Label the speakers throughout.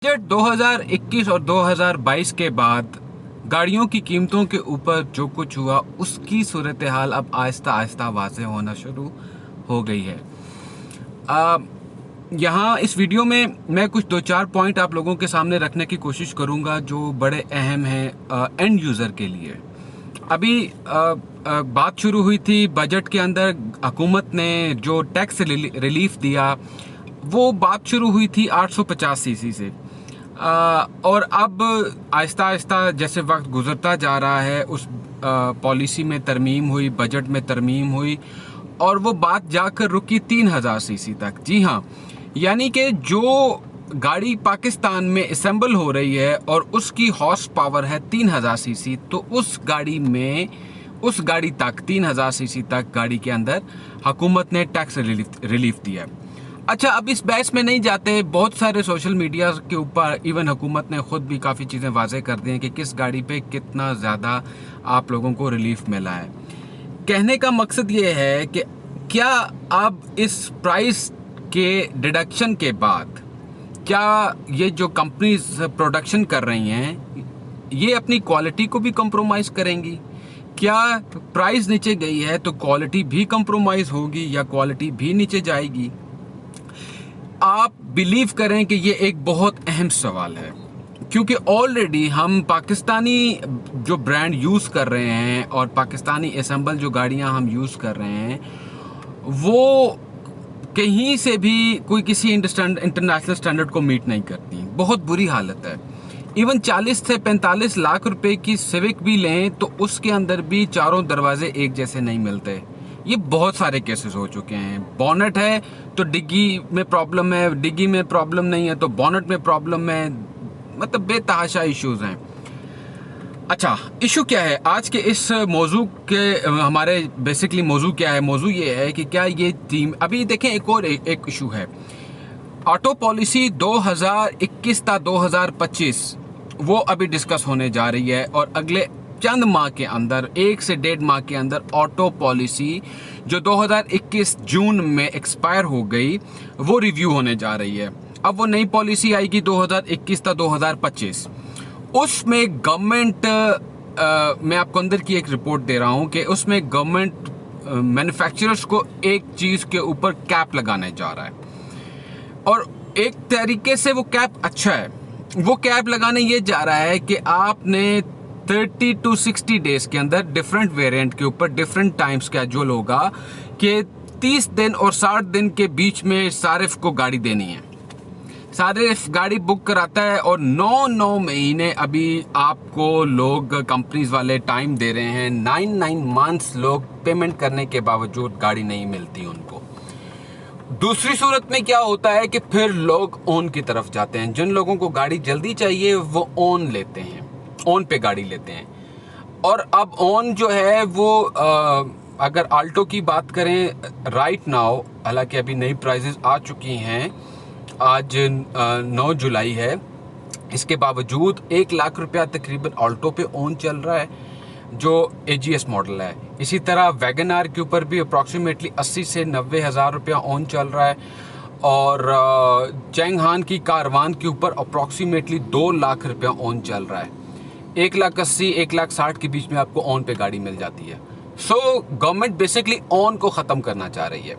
Speaker 1: Budget 2021 और 2022 के बाद गाड़ियों की कीमतों के ऊपर जो कुछ हुआ उसकी सूरत हाल अब आहिस्ता आहिस्ता वाज़ेह होना शुरू हो गई है। यहाँ इस वीडियो में मैं कुछ दो चार पॉइंट आप लोगों के सामने रखने की कोशिश करूँगा जो बड़े अहम हैं एंड यूज़र के लिए। अभी बात शुरू हुई थी बजट के अंदर, हुकूमत ने जो टैक्स रिलीफ दिया वो बात शुरू हुई थी 850 सीसी से। और अब आहिस्ता आहिस्ता जैसे वक्त गुजरता जा रहा है उस पॉलिसी में तरमीम हुई, बजट में तरमीम हुई और वो बात जाकर रुकी 3000 सीसी तक। जी हाँ, यानी कि जो गाड़ी पाकिस्तान में असेंबल हो रही है और उसकी हॉर्स पावर है 3000 सीसी, तो उस गाड़ी तक 3000 सीसी तक गाड़ी के अंदर हुकूमत ने टैक्स रिलीफ दिया। अच्छा, अब इस बहस में नहीं जाते। बहुत सारे सोशल मीडिया के ऊपर इवन हुकूमत ने ख़ुद भी काफ़ी चीज़ें वाज़ेह कर दी हैं कि किस गाड़ी पे कितना ज़्यादा आप लोगों को रिलीफ मिला है। कहने का मकसद ये है कि क्या अब इस प्राइस के डिडक्शन के बाद क्या ये जो कंपनीज प्रोडक्शन कर रही हैं ये अपनी क्वालिटी को भी कंप्रोमाइज़ करेंगी? क्या प्राइस नीचे गई है तो क्वालिटी भी कंप्रोमाइज़ होगी या क्वालिटी भी नीचे जाएगी? आप बिलीव करें कि ये एक बहुत अहम सवाल है, क्योंकि ऑलरेडी हम पाकिस्तानी जो ब्रांड यूज़ कर रहे हैं और पाकिस्तानी असेंबल जो गाड़ियां हम यूज़ कर रहे हैं वो कहीं से भी कोई किसी इंटरनेशनल स्टैंडर्ड को मीट नहीं करती। बहुत बुरी हालत है। इवन 40 से 45 लाख रुपए की सिविक भी लें तो उसके अंदर भी चारों दरवाजे एक जैसे नहीं मिलते। ये बहुत सारे केसेस हो चुके हैं। बॉनेट है तो डिग्गी में प्रॉब्लम है, डिग्गी में प्रॉब्लम नहीं है तो बॉनेट में प्रॉब्लम है। मतलब बेतहाशा इश्यूज हैं। अच्छा, इशू क्या है आज के इस मौजू के? हमारे बेसिकली मौजू क्या है? मौजू ये है कि क्या ये टीम, अभी देखें एक और एक इशू है। ऑटो पॉलिसी 2021 ता 2025 वो अभी डिस्कस होने जा रही है और अगले चंद माह के अंदर, 1 से 1.5 माह के अंदर ऑटो पॉलिसी जो 2021 जून में एक्सपायर हो गई वो रिव्यू होने जा रही है। अब वो नई पॉलिसी आएगी 2021 ता 2025। उसमें गवर्नमेंट, मैं आपको अंदर की एक रिपोर्ट दे रहा हूं कि उसमें गवर्नमेंट मैन्युफैक्चरर्स को एक चीज़ के ऊपर कैप लगाने जा रहा है और एक तरीके से वो कैप अच्छा है। वो कैप लगाने ये जा रहा है कि आपने 30 to 60 डेज के अंदर डिफरेंट वेरिएंट के ऊपर डिफरेंट टाइम स्केड्यूल होगा कि 30 दिन और 60 दिन के बीच में सारिफ को गाड़ी देनी है। सारिफ गाड़ी बुक कराता है और 9 महीने अभी आपको लोग कंपनीज वाले टाइम दे रहे हैं। 9 मंथ्स लोग पेमेंट करने के बावजूद गाड़ी नहीं मिलती उनको। दूसरी सूरत में क्या होता है कि फिर लोग ओन की तरफ जाते हैं। जिन लोगों को गाड़ी जल्दी चाहिए वो ओन लेते हैं, ओन पे गाड़ी लेते हैं। और अब ओन जो है वो अगर आल्टो की बात करें राइट नाउ, हालांकि अभी नई प्राइजेस आ चुकी हैं, आज 9 जुलाई है, इसके बावजूद 1 लाख रुपया तकरीबन आल्टो पे ओन चल रहा है जो AGS मॉडल है। इसी तरह वैगन आर के ऊपर भी अप्रॉक्सीमेटली 80 से 90 हज़ार रुपया ओन चल रहा है और चैंग हान की कारवान के ऊपर अप्रॉक्सीमेटली 2 लाख रुपया ओन चल रहा है। 1,80,000 1,60,000 के बीच में आपको ऑन पे गाड़ी मिल जाती है। सो गवर्नमेंट बेसिकली ऑन को ख़त्म करना चाह रही है।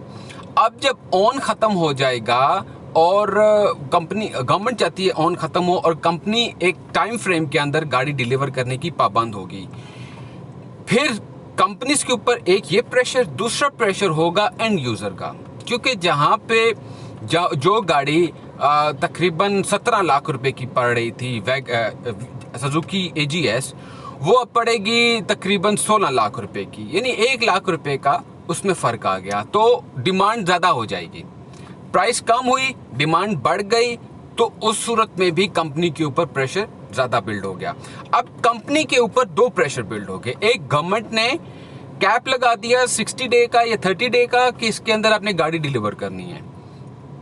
Speaker 1: अब जब ऑन ख़त्म हो जाएगा और गवर्नमेंट चाहती है ऑन ख़त्म हो और कंपनी एक टाइम फ्रेम के अंदर गाड़ी डिलीवर करने की पाबंद होगी, फिर कंपनीज के ऊपर एक ये प्रेशर, दूसरा प्रेशर होगा एंड यूज़र का, क्योंकि जहाँ पे जो गाड़ी तकरीबन 17 लाख रुपए की पड़ रही थी सुजुकी AGS, वो अब पड़ेगी तकरीबन 16 लाख रुपए की, यानी 1 लाख रुपए का उसमें फ़र्क आ गया। तो डिमांड ज़्यादा हो जाएगी। प्राइस कम हुई, डिमांड बढ़ गई, तो उस सूरत में भी कंपनी के ऊपर प्रेशर ज़्यादा बिल्ड हो गया। अब कंपनी के ऊपर 2 प्रेशर बिल्ड हो गए। एक, गवर्नमेंट ने कैप लगा दिया 60 डे का या 30 डे का कि इसके अंदर आपने गाड़ी डिलीवर करनी है,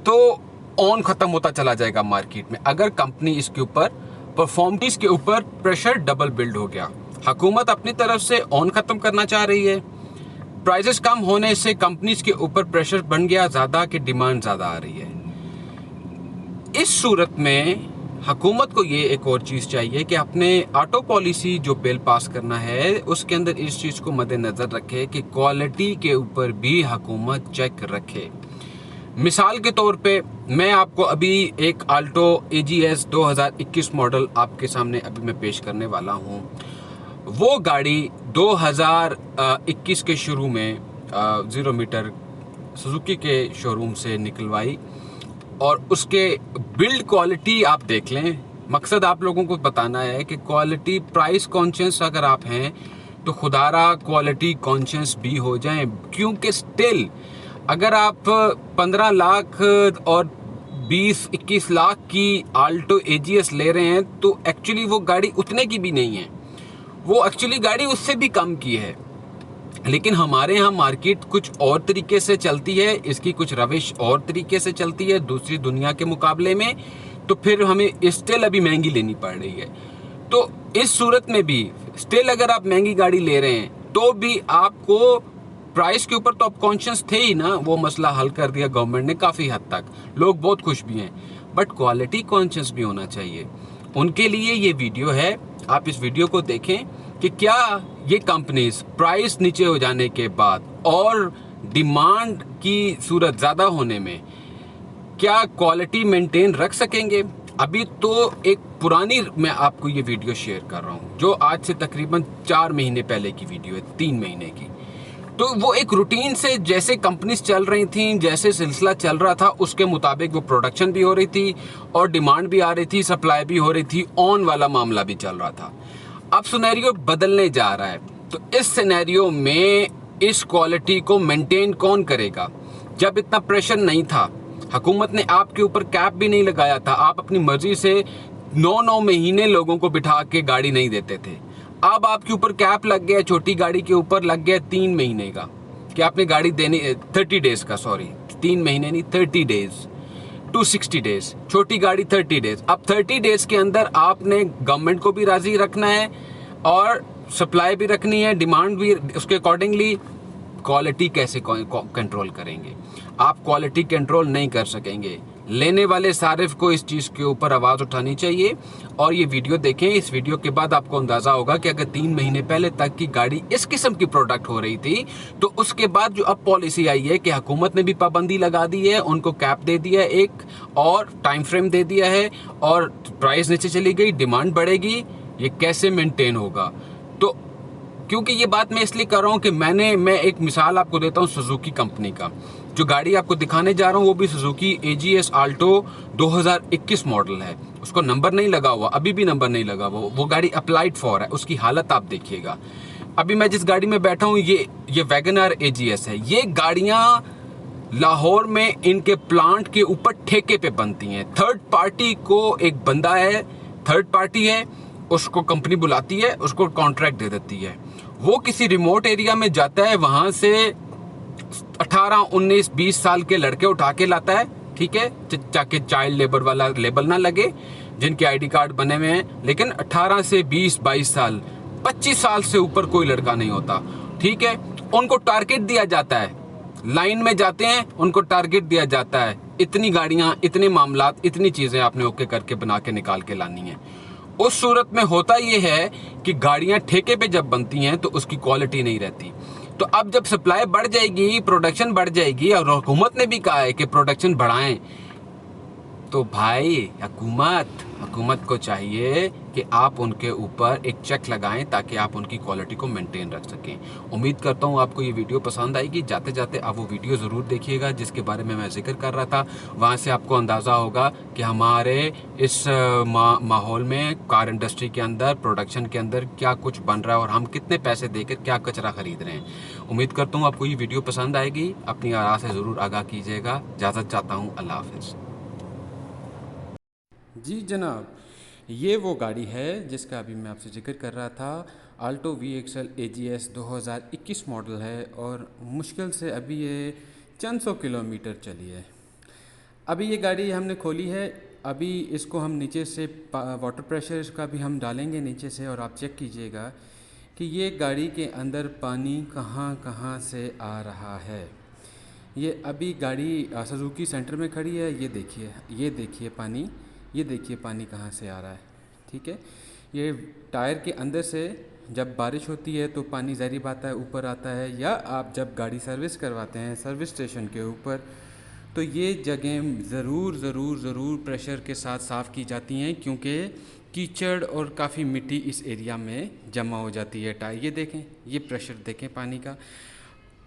Speaker 1: तो ऑन ख़त्म होता चला जाएगा मार्केट में। अगर कंपनी इसके ऊपर परफॉर्मेंस के ऊपर प्रेशर डबल बिल्ड हो गया। हुकूमत अपनी तरफ से ऑन ख़त्म करना चाह रही है, प्राइसेस कम होने से कंपनीज के ऊपर प्रेशर बन गया ज़्यादा कि डिमांड ज़्यादा आ रही है। इस सूरत में हुकूमत को ये एक और चीज़ चाहिए कि अपने ऑटो पॉलिसी जो बिल पास करना है उसके अंदर इस चीज़ को मद्देनज़र रखे कि क्वालिटी के ऊपर भी हुकूमत चेक रखे। मिसाल के तौर पे मैं आपको अभी एक आल्टो AGS 2021 मॉडल आपके सामने अभी मैं पेश करने वाला हूँ। वो गाड़ी 2021 के शुरू में 0 मीटर सुजुकी के शोरूम से निकलवाई और उसके बिल्ड क्वालिटी आप देख लें। मकसद आप लोगों को बताना है कि क्वालिटी प्राइस कॉन्शियस अगर आप हैं तो खुदारा क्वालिटी कॉन्शियस भी हो जाएं, क्योंकि स्टिल अगर आप 15 लाख और 20-21 लाख की आल्टो AGS ले रहे हैं तो एक्चुअली वो गाड़ी उतने की भी नहीं है, वो एक्चुअली गाड़ी उससे भी कम की है। लेकिन हमारे यहाँ मार्केट कुछ और तरीके से चलती है, इसकी कुछ रविश और तरीके से चलती है दूसरी दुनिया के मुकाबले में, तो फिर हमें स्टिल अभी महंगी लेनी पड़ रही है। तो इस सूरत में भी स्टिल अगर आप महंगी गाड़ी ले रहे हैं तो भी आपको प्राइस के ऊपर तो आप कॉन्शियस थे ही ना, वो मसला हल कर दिया गवर्नमेंट ने काफ़ी हद तक, लोग बहुत खुश भी हैं, बट क्वालिटी कॉन्शियस भी होना चाहिए। उनके लिए ये वीडियो है, आप इस वीडियो को देखें कि क्या ये कंपनीज प्राइस नीचे हो जाने के बाद और डिमांड की सूरत ज़्यादा होने में क्या क्वालिटी मेंटेन रख सकेंगे। अभी तो एक पुरानी मैं आपको ये वीडियो शेयर कर रहा हूँ जो आज से तकरीबन 4 महीने पहले की वीडियो है, 3 महीने की। तो वो एक रूटीन से जैसे कंपनीज चल रही थी, जैसे सिलसिला चल रहा था उसके मुताबिक वो प्रोडक्शन भी हो रही थी और डिमांड भी आ रही थी, सप्लाई भी हो रही थी, ऑन वाला मामला भी चल रहा था। अब सिनेरियो बदलने जा रहा है, तो इस सिनेरियो में इस क्वालिटी को मेंटेन कौन करेगा। जब इतना प्रेशर नहीं था, हुकूमत ने आपके ऊपर कैप भी नहीं लगाया था, आप अपनी मर्जी से 9-9 महीने लोगों को बिठा के गाड़ी नहीं देते थे। अब आपके ऊपर कैप लग गया, छोटी गाड़ी के ऊपर लग गया 3 महीने का कि आपने गाड़ी देनी, 30 डेज का, सॉरी 3 महीने नहीं 30 डेज टू 60 डेज, छोटी गाड़ी 30 डेज। अब 30 डेज के अंदर आपने गवर्नमेंट को भी राजी रखना है और सप्लाई भी रखनी है, डिमांड भी, उसके अकॉर्डिंगली क्वालिटी कैसे कंट्रोल करेंगे। आप क्वालिटी कंट्रोल नहीं कर सकेंगे। लेने वाले सारिफ को इस चीज़ के ऊपर आवाज़ उठानी चाहिए और ये वीडियो देखें। इस वीडियो के बाद आपको अंदाज़ा होगा कि अगर 3 महीने पहले तक की गाड़ी इस किस्म की प्रोडक्ट हो रही थी तो उसके बाद जो अब पॉलिसी आई है कि हुकूमत ने भी पाबंदी लगा दी है, उनको कैप दे दिया है एक और टाइम फ्रेम दे दिया है और प्राइस नीचे चली गई, डिमांड बढ़ेगी, ये कैसे मेंटेन होगा। तो क्योंकि ये बात मैं इसलिए कर रहा हूँ कि मैं एक मिसाल आपको देता हूँ सुजुकी कंपनी का। जो गाड़ी आपको दिखाने जा रहा हूँ वो भी सुजुकी AGS आल्टो 2021 मॉडल है, उसको नंबर नहीं लगा हुआ, अभी भी नंबर नहीं लगा, वो गाड़ी अप्लाइड फॉर है। उसकी हालत आप देखिएगा। अभी मैं जिस गाड़ी में बैठा हूँ ये वैगनआर AGS है। ये गाड़ियाँ लाहौर में इनके प्लांट के ऊपर ठेके पे बनती हैं। थर्ड पार्टी को एक बंदा है, थर्ड पार्टी है, उसको कंपनी बुलाती है, उसको कॉन्ट्रैक्ट दे देती है, वो किसी रिमोट एरिया में जाता है, वहां से 18, 19, 20 साल के लड़के उठा के लाता है, ठीक है, ताकि चाइल्ड लेबर वाला लेबल ना लगे, जिनके ID कार्ड बने हुए हैं। लेकिन 18 से 20, 22 साल, 25 साल से ऊपर कोई लड़का नहीं होता, ठीक है। उनको टारगेट दिया जाता है, लाइन में जाते हैं, उनको टारगेट दिया जाता है, इतनी गाड़ियां, इतने मामलात, इतनी चीजें आपने ओके करके बना के निकाल के लानी है। उस सूरत में होता यह है कि गाड़ियां ठेके पे जब बनती हैं तो उसकी क्वालिटी नहीं रहती। तो अब जब सप्लाई बढ़ जाएगी, प्रोडक्शन बढ़ जाएगी और हुकूमत ने भी कहा है कि प्रोडक्शन बढ़ाएं, तो भाई हुकूमत को चाहिए कि आप उनके ऊपर एक चेक लगाएं ताकि आप उनकी क्वालिटी को मेंटेन रख सकें। उम्मीद करता हूं आपको ये वीडियो पसंद आएगी। जाते जाते आप वो वीडियो ज़रूर देखिएगा जिसके बारे में मैं जिक्र कर रहा था। वहां से आपको अंदाज़ा होगा कि हमारे इस माहौल में, कार इंडस्ट्री के अंदर, प्रोडक्शन के अंदर क्या कुछ बन रहा है और हम कितने पैसे देकर क्या कचरा खरीद रहे हैं। उम्मीद करता हूँ आपको ये वीडियो पसंद आएगी। अपनी आरा से ज़रूर आगाह कीजिएगा। इजाज़त चाहता हूँ। अल्लाह हाफिज़। जी जनाब, ये वो गाड़ी है जिसका अभी मैं आपसे जिक्र कर रहा था। आल्टो VXL AGS 2021 मॉडल है और मुश्किल से अभी ये चंद सौ किलोमीटर चली है। अभी ये गाड़ी हमने खोली है, अभी इसको हम नीचे से वाटर प्रेशर इसका भी हम डालेंगे नीचे से और आप चेक कीजिएगा कि ये गाड़ी के अंदर पानी कहाँ कहाँ से आ रहा है। ये अभी गाड़ी सुजुकी सेंटर में खड़ी है, ये देखिए पानी ये देखिए पानी कहाँ से आ रहा है, ठीक है। ये टायर के अंदर से जब बारिश होती है तो पानी ज़ाहिर बात है ऊपर आता है, या आप जब गाड़ी सर्विस करवाते हैं सर्विस स्टेशन के ऊपर, तो ये जगह ज़रूर ज़रूर ज़रूर प्रेशर के साथ साफ़ की जाती हैं, क्योंकि कीचड़ और काफ़ी मिट्टी इस एरिया में जमा हो जाती है। टायर ये देखें, ये प्रेशर देखें पानी का।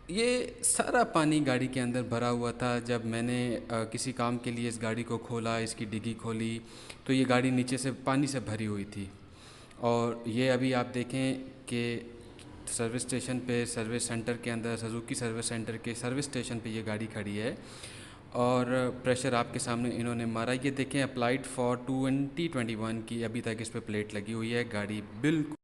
Speaker 1: ये सारा पानी गाड़ी के अंदर भरा हुआ था। जब मैंने किसी काम के लिए इस गाड़ी को खोला, इसकी डिग्गी खोली, तो ये गाड़ी नीचे से पानी से भरी हुई थी। और ये अभी आप देखें कि सर्विस स्टेशन पे, सर्विस सेंटर के अंदर, सुजुकी सर्विस सेंटर के सर्विस स्टेशन पे ये गाड़ी खड़ी है और प्रेशर आपके सामने इन्होंने मारा। ये देखें अप्लाइड फॉर 2021 की अभी तक इस पे प्लेट लगी हुई है। गाड़ी बिल्कुल